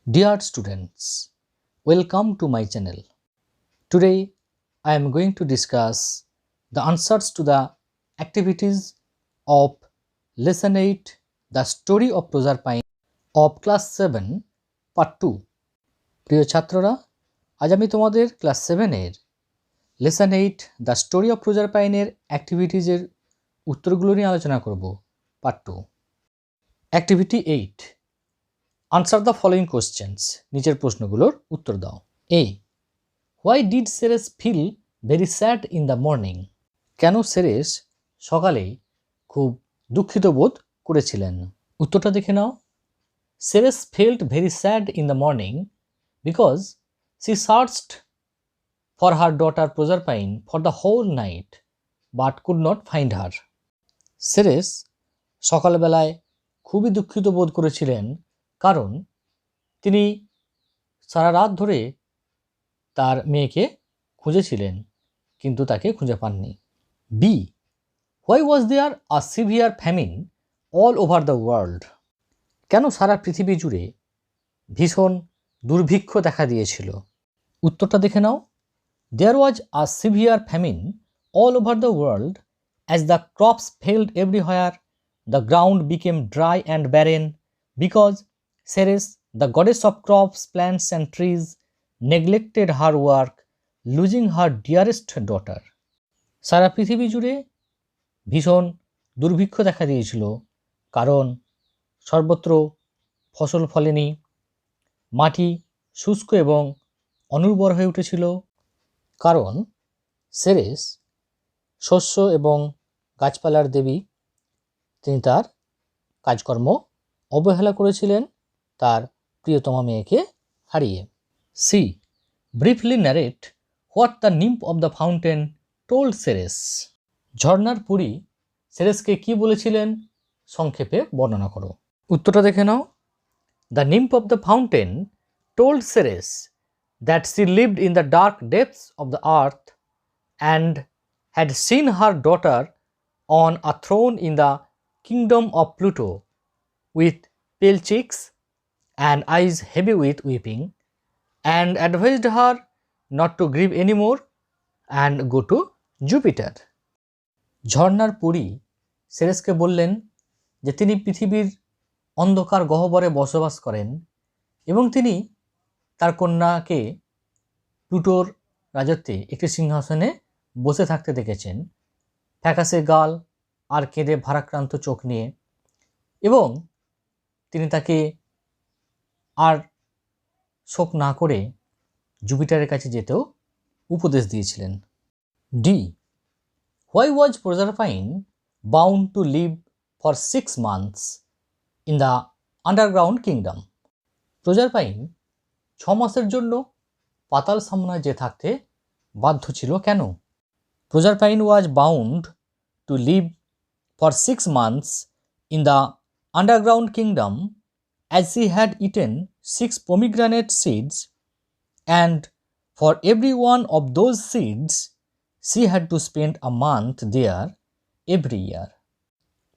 Dear students, welcome to my channel. Today I am going to discuss the answers to the activities of Lesson 8, The Story of Proserpine of Class 7, Part 2. প্রিয় ছাত্ররা, আজ আমি তোমাদের class 7 এর Lesson 8, The Story of Proserpine এর অ্যাক্টিভিটিজের উত্তরগুলো নিয়ে আলোচনা করব। Part 2. Activity 8. Answer the following questions. নিচের প্রশ্নগুলোর উত্তর দাও। A. Why did Ceres feel very sad in the morning? কেন সেরেস সকালে খুব দুঃখিত বোধ করেছিলেন? উত্তরটা দেখে নাও। Ceres felt very sad in the morning because she searched for her daughter Proserpine for the whole night but could not find her. Ceres সকালবেলায় খুবই দুঃখিত বোধ করেছিলেন কারণ তিনি সারা রাত ধরে তার মেয়েকে খুঁজেছিলেন কিন্তু তাকে খুঁজে পাননি। B. Why was there a severe famine all over the world? কেন সারা পৃথিবী জুড়ে ভীষণ দুর্ভিক্ষ দেখা দিয়েছিল? উত্তরটা দেখে নাও। There was a severe famine all over the world as the crops failed everywhere. The ground became dry and barren because Ceres, the goddess of crops, plants and trees, neglected her work, losing her dearest daughter. সারা পৃথিবী জুড়ে ভীষণ দুর্ভিক্ষ দেখা দিয়েছিল কারণ সর্বত্র ফসল ফলেনি, মাটি শুষ্ক এবং অনুর্বর হয়ে উঠেছিল কারণ সেরেস শস্য এবং গাছপালার দেবী, তিনি তার কাজকর্ম অবহেলা করেছিলেন তার প্রিয়তমা মেয়েকে হারিয়ে। C. Briefly narrate what the nymph of the fountain told Ceres. ঝর্ণার পরী সেরেসকে কি বলেছিলেন সংক্ষেপে বর্ণনা করো। উত্তরটা দেখে নাও। The nymph of the fountain told Ceres that she lived in the dark depths of the earth and had seen her daughter on a throne in the kingdom of Pluto with pale cheeks and eyes heavy with weeping, and advised her not to grieve anymore and go to Jupiter. ঝর্ণার পরী সেরেসকে বললেন যে তিনি পৃথিবীর অন্ধকার গহ্বরে বসবাস করেন এবং তিনি তার কন্যাকে প্লুটোর রাজত্বে একটি সিংহাসনে বসে থাকতে দেখেছেন, ফ্যাকাশে গাল আর কেঁদে ভারাক্রান্ত চোখ নিয়ে, এবং তিনি তাকে আর শোক না করে জুপিটারের কাছে যেতেও উপদেশ দিয়েছিলেন। D. Why was Proserpine bound to live for 6 months in the underground kingdom? প্রজারপাইন 6 মাসের জন্য পাতাল সাম্রাজ্যে থাকতে বাধ্য ছিল কেন? Proserpine was bound to live for 6 months in the underground kingdom as she had eaten 6 pomegranate seeds, and for every one of those seeds she had to spend a month there every year.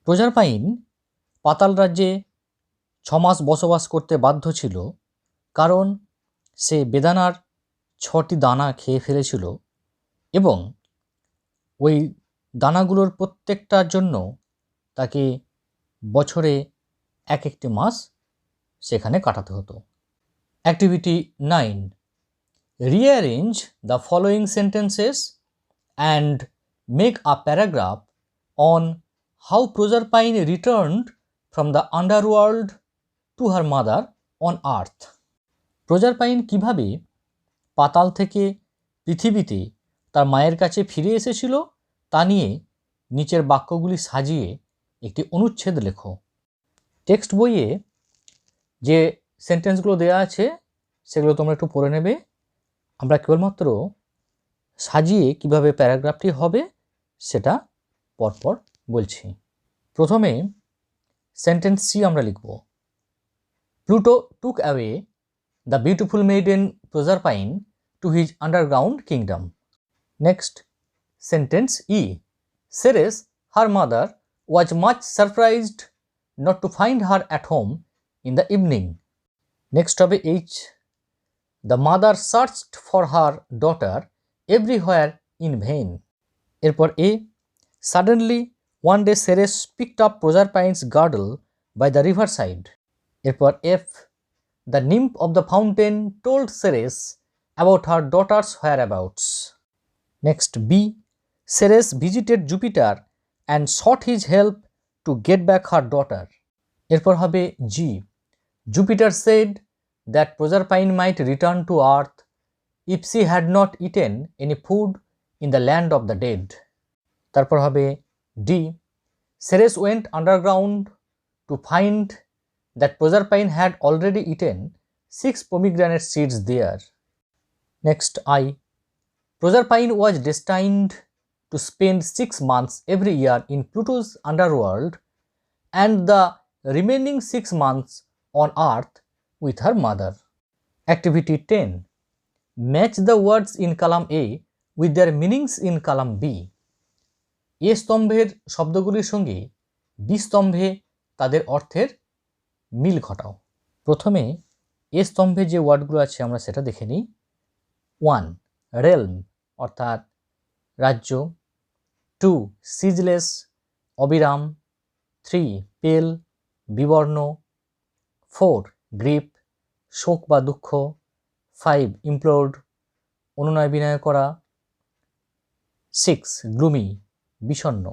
প্রজারপাইন পাতাল রাজ্যে 6 মাস বসবাস করতে বাধ্য ছিল কারণ সে বেদানার 6টি দানা খেয়ে ফেলেছিল এবং ওই দানাগুলোর প্রত্যেকটার জন্য তাকে বছরে এক একটি মাস সেখানে কাটাতে হতো। Activity 9. Rearrange the following sentences and make a paragraph on how Proserpine returned from the underworld to her mother on earth. প্রজারপাইন কিভাবে পাতাল থেকে পৃথিবীতে তার মায়ের কাছে ফিরে এসেছিল তা নিয়ে নিচের বাক্যগুলি সাজিয়ে একটি অনুচ্ছেদ লেখো। টেক্সট বইয়ে যে সেন্টেন্সগুলো দেওয়া আছে সেগুলো তোমরা একটু পড়ে নেবে। আমরা কেবলমাত্র সাজিয়ে কিভাবে প্যারাগ্রাফটি হবে সেটা পরপর বলছি। প্রথমে সেন্টেন্স সি আমরা লিখব। Pluto took away the beautiful maiden Proserpine to his underground kingdom. Next, sentence E. Ceres, her mother, was much surprised not to find her at home in the evening. Next হবে H, the mother searched for her daughter everywhere in vain. এরপর A, suddenly one day Ceres picked up Proserpine's girdle by the river side. এরপর F, the nymph of the fountain told Ceres about her daughter's whereabouts. Next B, Ceres visited Jupiter and sought his help to get back her daughter. এরপর হবে জি, Jupiter said that Proserpine might return to earth if she had not eaten any food in the land of the dead. তারপর হবে D, Ceres went underground to find that Proserpine had already eaten 6 pomegranate seeds there. Next I, Proserpine was destined to spend 6 months every year in Pluto's underworld and the remaining 6 months on earth with her mother. Activity 10, match the words in column A with their meanings in column B. এ স্তম্ভের শব্দগুলির সঙ্গে B স্তম্ভে তাদের অর্থের মিল ঘটাও। প্রথমে এ স্তম্ভে যে ওয়ার্ডগুলো আছে আমরা সেটা দেখে নিই। 1, রেলম অর্থাৎ রাজ্য। 2, সিজলেস অবিরাম। 3, পেল বিবর্ণ। 4, গ্রিপ শোক বা দুঃখ। 5, ইমপ্লোড অনুনয় বিনয় করা। 6, গ্লুমি বিষণ্ণ।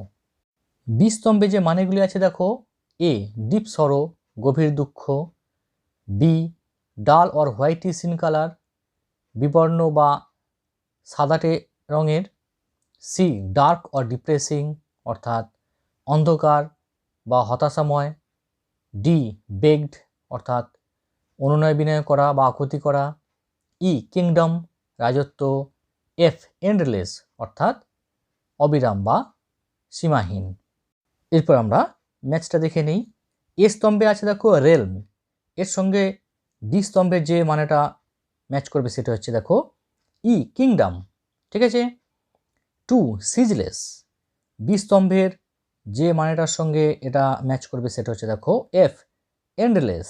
বি স্তম্ভে যে মানেগুলি আছে দেখো, এ, ডিপ সরো গভীর দুঃখ। বি, ডাল অর হোয়াইটিশ ইন কালার বিবর্ণ বা সাদাটে রঙের। সি, ডার্ক অর ডিপ্রেসিং অর্থাৎ অন্ধকার বা হতাশাময়। ডি, বেগড অর্থাৎ অনুনয় বিনয় করা বা আকুতি করা। ই, কিংডম রাজত্ব। এফ, এন্ডলেস অর্থাৎ অবিরাম বা সীমাহীন। এরপর আমরা ম্যাচটা দেখে নিই। এ স্তম্ভে আছে দেখো রেলম, এর সঙ্গে ডি স্তম্ভের যে মানেটা ম্যাচ করবে সেটা হচ্ছে দেখো ই, কিংডম, ঠিক আছে। 2, সিজলেস, বি স্তম্ভের যে মানেটার সঙ্গে এটা ম্যাচ করবে সেটা হচ্ছে দেখো এফ, এন্ডলেস।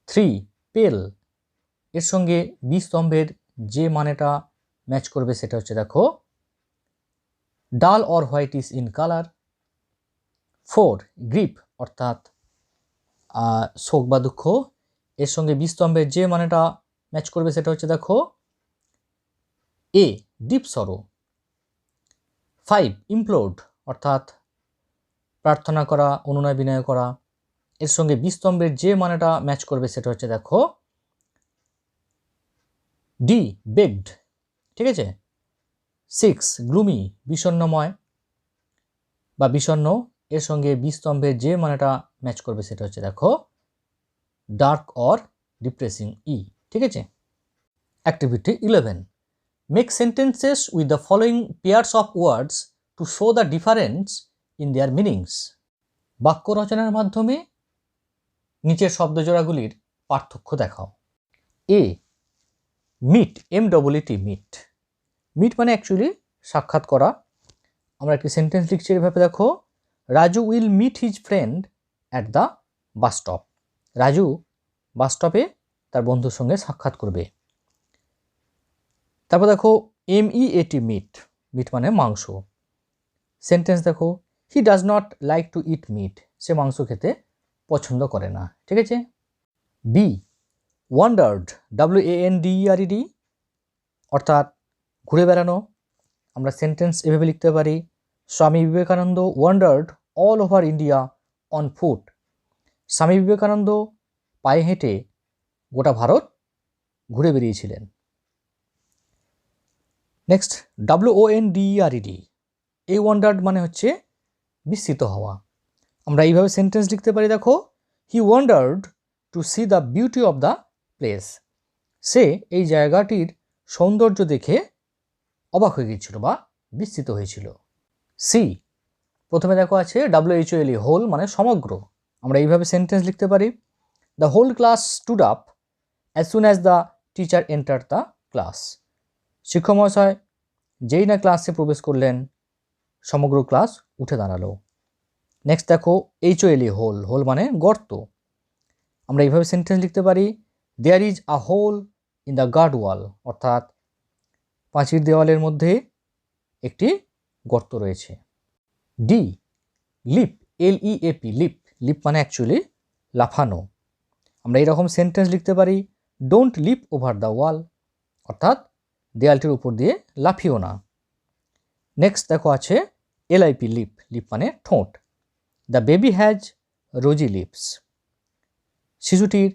3, পেল, এর সঙ্গে বি স্তম্ভের যে মানেটা ম্যাচ করবে সেটা হচ্ছে দেখো dull or whitish in colour. 4, grief অর্থাৎ শোক বা দুঃখ, এর সঙ্গে বি স্তম্ভের যে মানেটা ম্যাচ করবে সেটা হচ্ছে দেখো এ, ডিপ সরো। 5, ইমপ্লোড অর্থাৎ প্রার্থনা করা অনুনয় বিনয় করা, এর সঙ্গে বি স্তম্ভের যে মানেটা ম্যাচ করবে সেটা হচ্ছে দেখো ডি, বেগড, ঠিক আছে। 6, গ্লুমি বিষণ্ণময় বা বিষণ্ণ, এর সঙ্গে বি স্তম্ভের যে মানেটা ম্যাচ করবে সেটা হচ্ছে দেখো ডার্ক অর ডিপ্রেসিং ই, ঠিক আছে। Activity 11, make sentences with the following pairs of words to show the difference in their meanings. বাক্য রচনার মাধ্যমে নিচের শব্দজোড়াগুলির পার্থক্য দেখাও। A, meet, MEET, meet. Meet মানে অ্যাকচুয়ালি সাক্ষাৎ করা। আমরা একটি সেন্টেন্স লিখছি এভাবে দেখো, Raju will meet his friend at the bus stop. Raju bus স্টপে তার বন্ধুর সঙ্গে সাক্ষাৎ করবে। তারপর দেখো MEAT, মিট, মিট মানে মাংস। সেন্টেন্স দেখো, he does not like to eat meat, সে মাংস খেতে পছন্দ করে না, ঠিক আছে। বি, ওয়ান্ডার্ড, WANDERED অর্থাৎ ঘুরে বেড়ানো। আমরা সেন্টেন্স এভাবে লিখতে পারি, Swami Vivekananda wandered all over India on foot. Swami Vivekananda পায়ে হেঁটে গোটা ভারত ঘুরে বেরিয়েছিলেন। নেক্সট WONDERED, এই ওয়ান্ডার্ড মানে হচ্ছে বিস্মিত হওয়া। আমরা এইভাবে সেন্টেন্স লিখতে পারি দেখো, he wondered to see the beauty of the place. সে এই জায়গাটির সৌন্দর্য দেখে অবাক হয়ে গিয়েছিল বা বিস্মিত হয়েছিল। সি, প্রথমে দেখো আছে WHOLE, হোল মানে সমগ্র। আমরা এইভাবে সেন্টেন্স লিখতে পারি, the whole class stood up as soon as the teacher enter the class. শিক্ষক মহাশয় যেই না ক্লাসে প্রবেশ করলেন সমগ্র ক্লাস উঠে দাঁড়ালো। নেক্সট দেখো HOLE, হোল, হোল মানে গর্ত। আমরা এইভাবে সেন্টেন্স লিখতে পারি, there is a hole in the guard wall, অর্থাৎ প্রাচীর দেওয়ালের মধ্যে একটি গর্ত রয়েছে। D, leap, LEAP, leap, lip মানে অ্যাকচুয়ালি লাফানো। আমরা এইরকম সেন্টেন্স লিখতে পারি, don't leap over the wall, অর্থাৎ দেয়ালটির উপর দিয়ে লাফিও না। নেক্সট দেখো আছে LIP, লিপ, লিপ মানে ঠোঁট। The baby has rosy lips, শিশুটির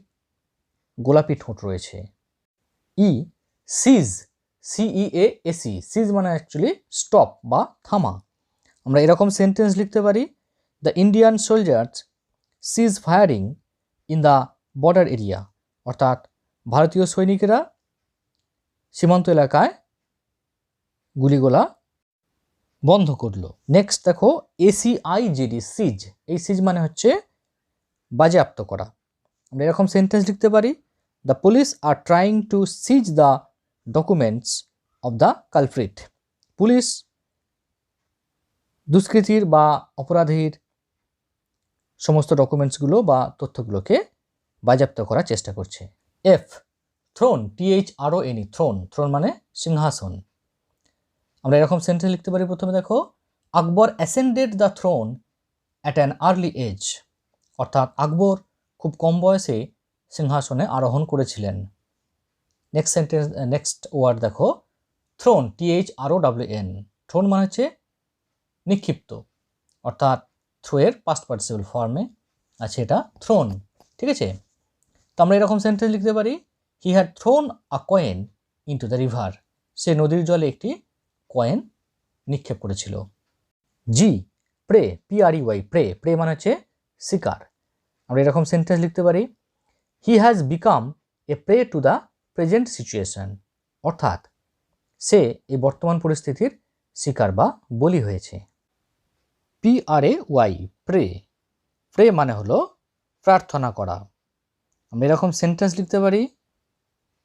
গোলাপি ঠোঁট রয়েছে। ই, সিজ, CEASE, সিজ মানে অ্যাকচুয়ালি স্টপ বা থামা। আমরা এরকম সেন্টেন্স লিখতে পারি, the Indian soldiers cease firing in the border area, অর্থাৎ ভারতীয় সৈনিকেরা সীমান্ত এলাকায় গুলিগোলা বন্ধ করলো। নেক্সট দেখো ACIGD, সিজ, এই সিজ মানে হচ্ছে বাজেয়াপ্ত করা। আমরা এরকম সেন্টেন্স লিখতে পারি, the police are trying to seize the documents of the culprit, police দুষ্কৃতীর বা অপরাধীর সমস্ত ডকুমেন্টসগুলো বা তথ্যগুলোকে বাজেয়াপ্ত করার চেষ্টা করছে। F, throne, THRON, throne, throne মানে সিংহাসন। আমরা এরকম সেন্টেন্স লিখতে পারি, প্রথমে দেখো Akbar ascended the throne at an early age, অর্থাৎ আকবর খুব কম বয়সে সিংহাসনে আরোহণ করেছিলেন। নেক্সট সেন্টেন্স, নেক্সট ওয়ার্ড দেখো থ্রোন, THROWN, থ্রোন মানে হচ্ছে নিক্ষিপ্ত, অর্থাৎ থ্রো এর পাস্ট পার্টিসিপল ফর্মে আছে এটা থ্রোন, ঠিক আছে। তো আমরা এরকম সেন্টেন্স লিখতে পারি, he had thrown a coin into the river, সে নদীর জলে একটি কয়েন নিক্ষেপ করেছিল। G, prey, PREY, prey, prey মানে হচ্ছে শিকার। আমরা এরকম সেন্টেন্স লিখতে পারি, he has become a prey to the present situation, অর্থাৎ সে এই বর্তমান পরিস্থিতির শিকার বা বলি হয়েছে। PRAY, প্রে, প্রে মানে হলো প্রার্থনা করা। আমরা এরকম সেন্টেন্স লিখতে পারি,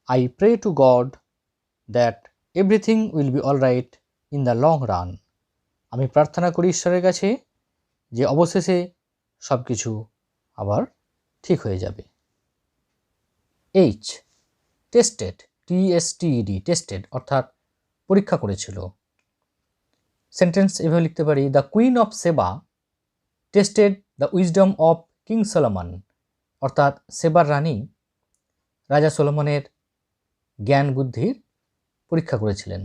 I pray to God that everything will be all right in the long run, আমি প্রার্থনা করি ঈশ্বরের কাছে যে অবশেষে সব কিছু আবার ঠিক হয়ে যাবে। H, টেস্টেড, TESTED, টেস্টেড অর্থাৎ পরীক্ষা করেছিল। সেন্টেন্স এভাবে লিখতে পারি, দ্য কুইন অফ সেবা tested the wisdom of king Solomon, অর্থাৎ সেবার রানী রাজা সলোমনের জ্ঞান বুদ্ধির পরীক্ষা করেছিলেন।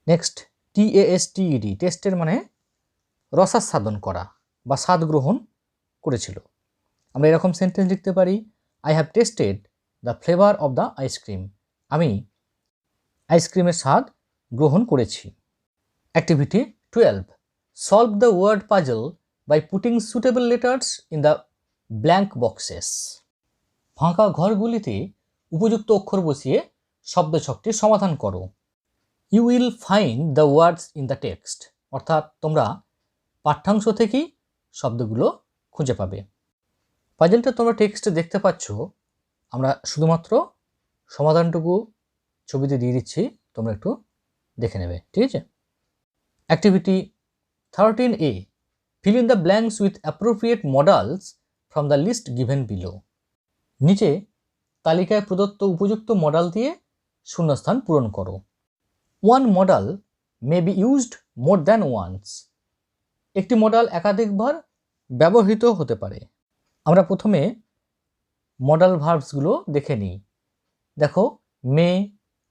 নেক্সট TASTED, টেস্টের মানে রসাস্বাদন করা বা স্বাদ গ্রহণ করেছিল। আমরা এরকম সেন্টেন্স লিখতে পারি, I have tasted the flavour of the ice cream, আমি আইসক্রিমের স্বাদ গ্রহণ করেছি। Activity 12, solve the word puzzle by putting suitable letters in the blank boxes, ফাঁকা ঘরগুলিতে উপযুক্ত অক্ষর বসিয়ে শব্দছকটির সমাধান করো। You will find the words in the text, অর্থাৎ তোমরা পাঠ্যাংশ থেকেই শব্দগুলো খুঁজে পাবে। পাজলটা তোমরা টেক্সটে দেখতে পাচ্ছ, আমরা শুধুমাত্র সমাধানটুকু ছবিতে দিয়ে দিচ্ছি, তোমরা একটু দেখে নেবে, ঠিক আছে। Activity 13A, fill in the blanks with appropriate modals from the list given below, নিচে তালিকায় প্রদত্ত উপযুক্ত মডাল দিয়ে শূন্যস্থান পূরণ করো। One modal may be used more than once, একটি মডাল একাধিকবার ব্যবহৃত হতে পারে। আমরা প্রথমে মডাল ভার্বসগুলো দেখে নিই। দেখো may,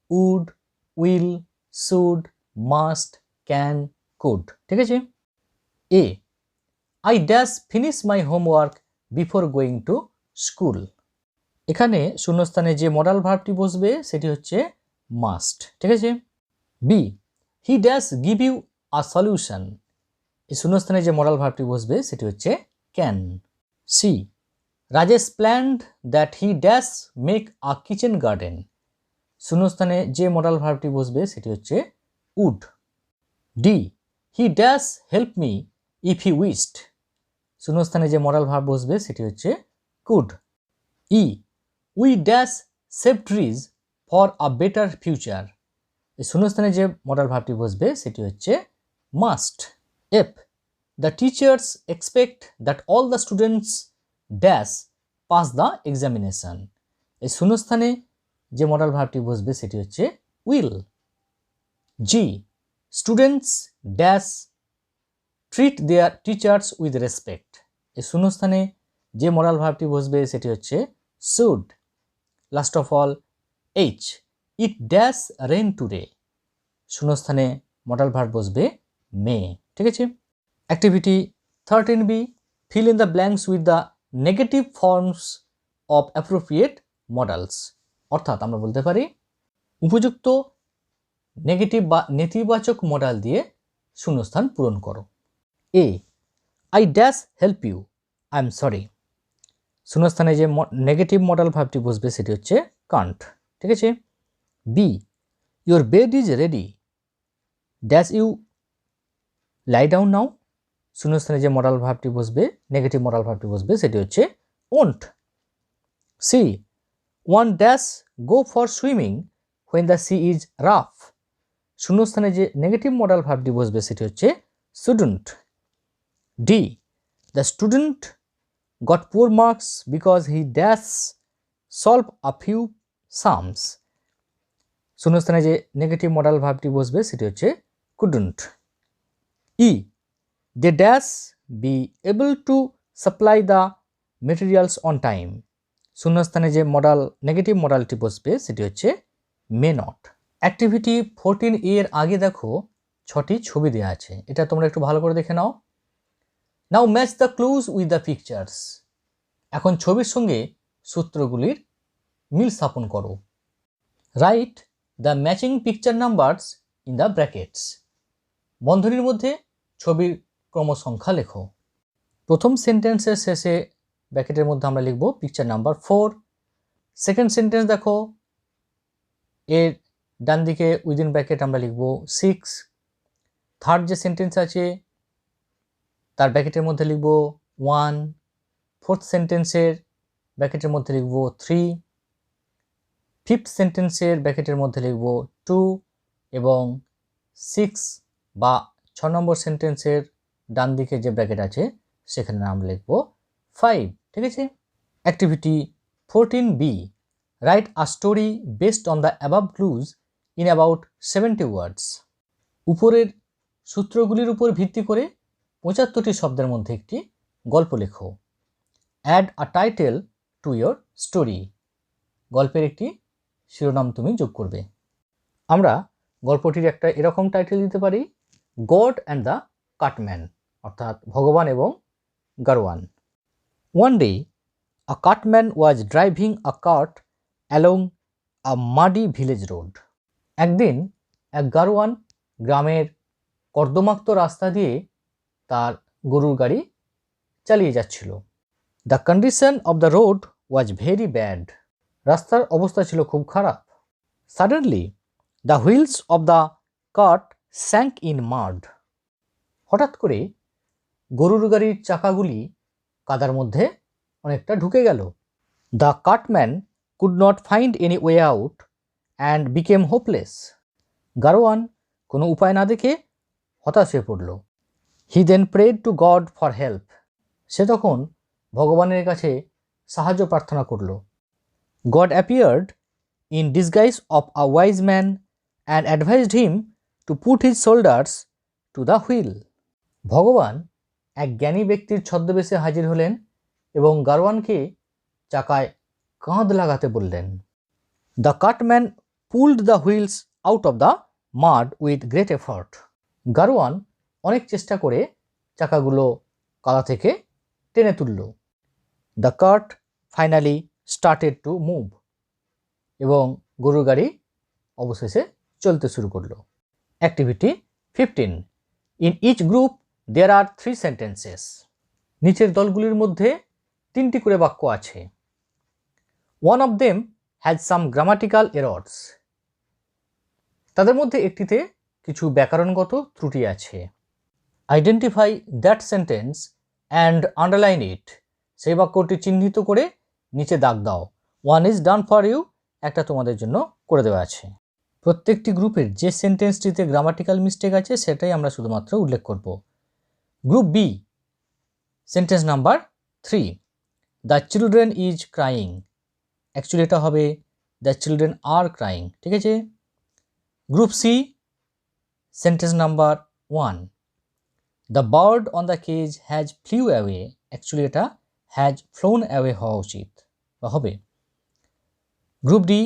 would, will, should, must, can, could, ঠিক আছে। A, I dash finish my homework before going to school, এখানে শূন্যস্থানে যে মডাল ভার্বটি বসবে সেটি হচ্ছে মাস্ট, ঠিক আছে। B, he dash give you a solution, এই শূন্যস্থানে যে মডাল ভার্বটি বসবে সেটি হচ্ছে can. C, Rajesh planned that he dash make a kitchen garden, শূন্যস্থানে যে মডাল ভার্বটি বসবে সেটি হচ্ছে would. D, he dash help me if he wished, শূন্যস্থানে যে মডাল ভার্ব বসবে সেটি হচ্ছে could. E, we dash save trees for a better future, এই শূন্যস্থানে যে মডাল ভার্বটি বসবে সেটি হচ্ছে must. F, the teachers expect that all the students dash pass the examination. এই শূন্যস্থানে যে মডাল ভার্বটি বসবে সেটি হচ্ছে will. G, students dash treat their teachers with respect. এই শূন্যস্থানে যে মডাল ভার্বটি বসবে সেটি হচ্ছে should. Last of all H, it dash rain today. শূন্যস্থানে মডাল ভার্ব বসবে মে। ঠিক আছে। Activity 13B, fill in the blanks with the negative forms of appropriate modals. অর্থাৎ আমরা বলতে পারি উপযুক্ত নেগেটিভ বা নেতিবাচক মডাল দিয়ে শূন্যস্থান পূরণ করো। A, I dash help you, I am sorry. শূন্যস্থানে যে নেগেটিভ মডাল ভার্বটি বসবে সেটি হচ্ছে কান্ট। ঠিক আছে। B, your bed is ready, dash you lie down now. শূন্যস্থানে যে মডাল ভার্বটি বসবে, নেগেটিভ মডাল ভার্বটি বসবে সেটি হচ্ছে won't. C, one dash go for swimming when the sea is rough. শূন্যস্থানে যে নেগেটিভ মডাল ভার্বটি বসবে সেটি হচ্ছে shouldn't. D, the student got poor marks because he dash solve a few sums. শূন্যস্থানে যে নেগেটিভ মডাল ভার্বটি বসবে সেটি হচ্ছে couldn't. E, they dash be able to supply the materials on time. শূন্যস্থানে যে নেগেটিভ মডালটি বসবে সেটি হচ্ছে মে নট। অ্যাক্টিভিটি 14A এর আগে দেখো 6টি ছবি দেওয়া আছে, এটা তোমরা একটু ভালো করে দেখে নাও। Now match the clues with the pictures. এখন ছবির সঙ্গে সূত্রগুলির মিল স্থাপন করো। Write the matching picture numbers in the brackets. বন্ধনীর মধ্যে ছবির ক্রমসংখ্যা লেখো। প্রথম সেন্টেন্সের শেষে ব্র্যাকেটের মধ্যে আমরা লিখব পিকচার নাম্বার 4। সেকেন্ড সেন্টেন্স দেখো, এর ডান দিকে উইদিন ব্র্যাকেট আমরা লিখব 6। থার্ড যে সেন্টেন্স আছে তার ব্র্যাকেটের মধ্যে লিখব 1। ফোর্থ সেন্টেন্সের ব্র্যাকেটের মধ্যে লিখব 3। ফিফথ সেন্টেন্সের ব্র্যাকেটের মধ্যে লিখব 2 এবং 6 বা 6 নম্বর সেন্টেন্সের ডান দিকে যে ব্র্যাকেট আছে সেখানে আমরা লিখব 5। ঠিক আছে। Activity 14B, write a story based on the above clues in about 70 ওয়ার্ডস। উপরের সূত্রগুলির উপর ভিত্তি করে 75টি শব্দের মধ্যে একটি গল্প লেখো। Add a title to your story. গল্পের একটি শিরোনাম তুমি যোগ করবে। আমরা গল্পটির একটা এরকম টাইটেল দিতে পারি, গড অ্যান্ড দ্য কাটম্যান, অর্থাৎ ভগবান এবং গারওয়ান। One day a cartman was driving a cart along a muddy village road. একদিন এক গারওয়ান গ্রামের কর্দমাক্ত রাস্তা দিয়ে তার গরুর গাড়ি চালিয়ে যাচ্ছিল। The condition of the road was very bad. রাস্তার অবস্থা ছিল খুব খারাপ। Suddenly the wheels of the cart sank in mud. হঠাৎ করে গরুর গাড়ির চাকাগুলি কাদার মধ্যে অনেকটা ঢুকে গেল। The cartman could not find any way out and became hopeless. গারোয়ান কোনো উপায় না দেখে হতাশ হয়ে পড়ল। He then prayed to God for help. সে তখন ভগবানের কাছে সাহায্য প্রার্থনা করল। God appeared in disguise of a wise man and advised him to put his shoulders to the wheel. ভগবান এক জ্ঞানী ব্যক্তির ছদ্মবেশে হাজির হলেন এবং গারওয়ানকে চাকায় কাঁধ লাগাতে বললেন। The cartman pulled the wheels out of the mud with great effort. গারওয়ান অনেক চেষ্টা করে চাকাগুলো কাদা থেকে টেনে তুলল। The cart finally started to move. এবং গরুর গাড়ি অবশেষে চলতে শুরু করলো। Activity 15, in each group there are 3 sentences. নিচের দলগুলির মধ্যে 3টি করে বাক্য আছে। One of them has some grammatical errors. তাদের মধ্যে একটিতে কিছু ব্যাকরণগত ত্রুটি আছে। Identify that sentence and underline it. সেই বাক্যটি চিহ্নিত করে নিচে দাগ দাও। One is done for you, একটা তোমাদের জন্য করে দেওয়া আছে। প্রত্যেকটি গ্রুপের যে সেন্টেন্সটিতে গ্রামাটিক্যাল মিস্টেক আছে সেটাই আমরা শুধুমাত্র উল্লেখ করব। Group B, sentence number 3, the children is crying, actually এটা হবে দ্য চিলড্রেন আর ক্রাইং। ঠিক আছে। Group C, sentence number 1, the bird on the cage has flew away, actually এটা হ্যাজ ফ্লোন অ্যাওয়ে হওয়া উচিত বা হবে। Group D,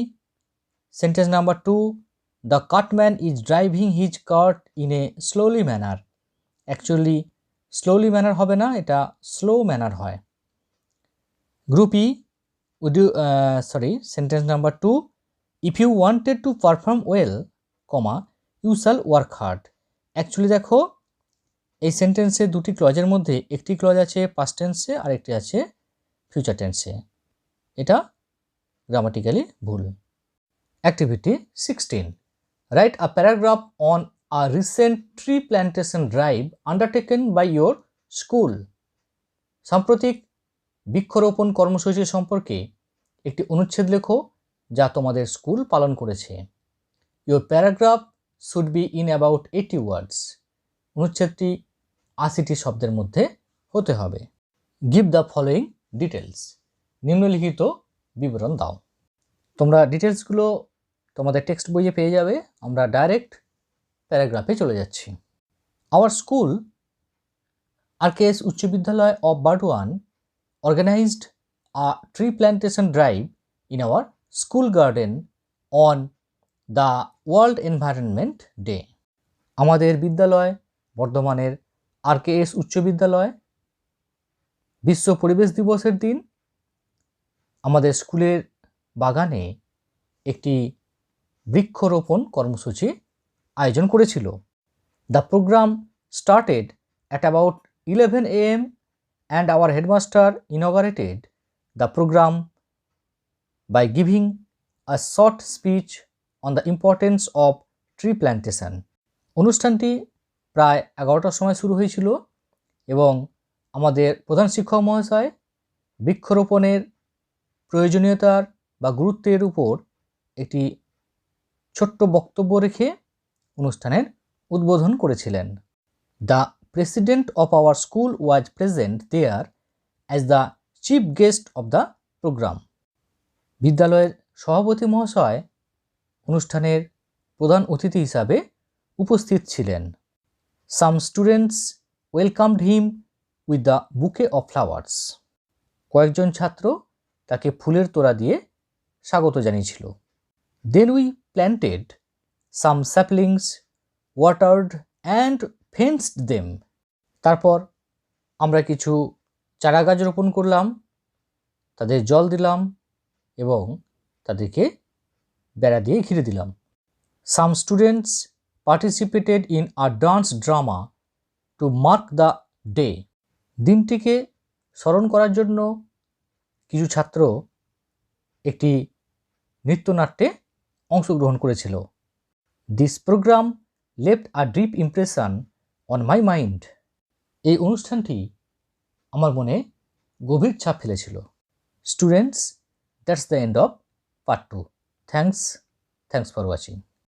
sentence number 2, the cartman is driving his cart in a slowly manner, actually slowly manner হবে না, এটা slow manner হয়। Group E, sentence number 2, if you wanted to perform well, you shall work hard, actually দেখো এই সেন্টেন্সে দুটি ক্লজের মধ্যে একটি ক্লজ আছে পাস্ট টেন্সে আর একটি আছে ফিউচার টেন্সে, এটা গ্রামাটিক্যালি ভুল। Activity 16, write a paragraph on a recent tree plantation drive undertaken by your school, সাম্প্রতিক বৃক্ষরোপণ কর্মসূচি সম্পর্কে একটি অনুচ্ছেদ লেখো যা তোমাদের স্কুল পালন করেছে। Your paragraph should be in about 80 ওয়ার্ডস, অনুচ্ছেদটি 80টি শব্দের মধ্যে হতে হবে। গিভ দ্য ফলোয়িং ডিটেলস, নিম্নলিখিত বিবরণ দাও। তোমরা ডিটেলসগুলো তোমাদের টেক্সট বইয়ে পেয়ে যাবে, আমরা ডাইরেক্ট প্যারাগ্রাফে চলে যাচ্ছি। আওয়ার স্কুল RKS উচ্চ বিদ্যালয় of Burdwan organized a tree plantation drive in our school garden on the World Environment Day. আমাদের বিদ্যালয় বর্ধমানের RKS উচ্চ বিদ্যালয় বিশ্ব পরিবেশ দিবসের দিন আমাদের স্কুলের বাগানে একটি বৃক্ষরোপণ কর্মসূচি আয়োজন করেছিল। The program started at about 11 AM and our headmaster inaugurated the program by giving a short speech on the importance of tree plantation. অনুষ্ঠানটি প্রায় 11টার সময় শুরু হয়েছিল এবং আমাদের প্রধান শিক্ষক মহাশয় বৃক্ষরোপণের প্রয়োজনীয়তার বা গুরুত্বের উপর একটি ছোট্ট বক্তব্য রেখে অনুষ্ঠানের উদ্বোধন করেছিলেন। The president of our school was present there as the chief guest of the program. বিদ্যালয়ের সভাপতি মহাশয় অনুষ্ঠানের প্রধান অতিথি হিসাবে উপস্থিত ছিলেন। Some students welcomed him with the bouquet of flowers. কয়েকজন ছাত্র তাকে ফুলের তোড়া দিয়ে স্বাগত জানিয়েছিল। Then we planted some saplings, watered and fenced them. তারপর আমরা কিছু চারাগাছ রোপণ করলাম, তাদের জল দিলাম এবং তাদেরকে বেড়া দিয়ে ঘিরে দিলাম। Some students participated in a dance drama to mark the day. দিনটিকে স্মরণ করার জন্য কিছু ছাত্র একটি নৃত্যনাট্যে অংশগ্রহণ করেছিল। This program left a deep impression on my mind. এই অনুষ্ঠানটি আমার মনে গভীর ছাপ ফেলেছিল। Students, that's the end of part 2. Thanks for watching.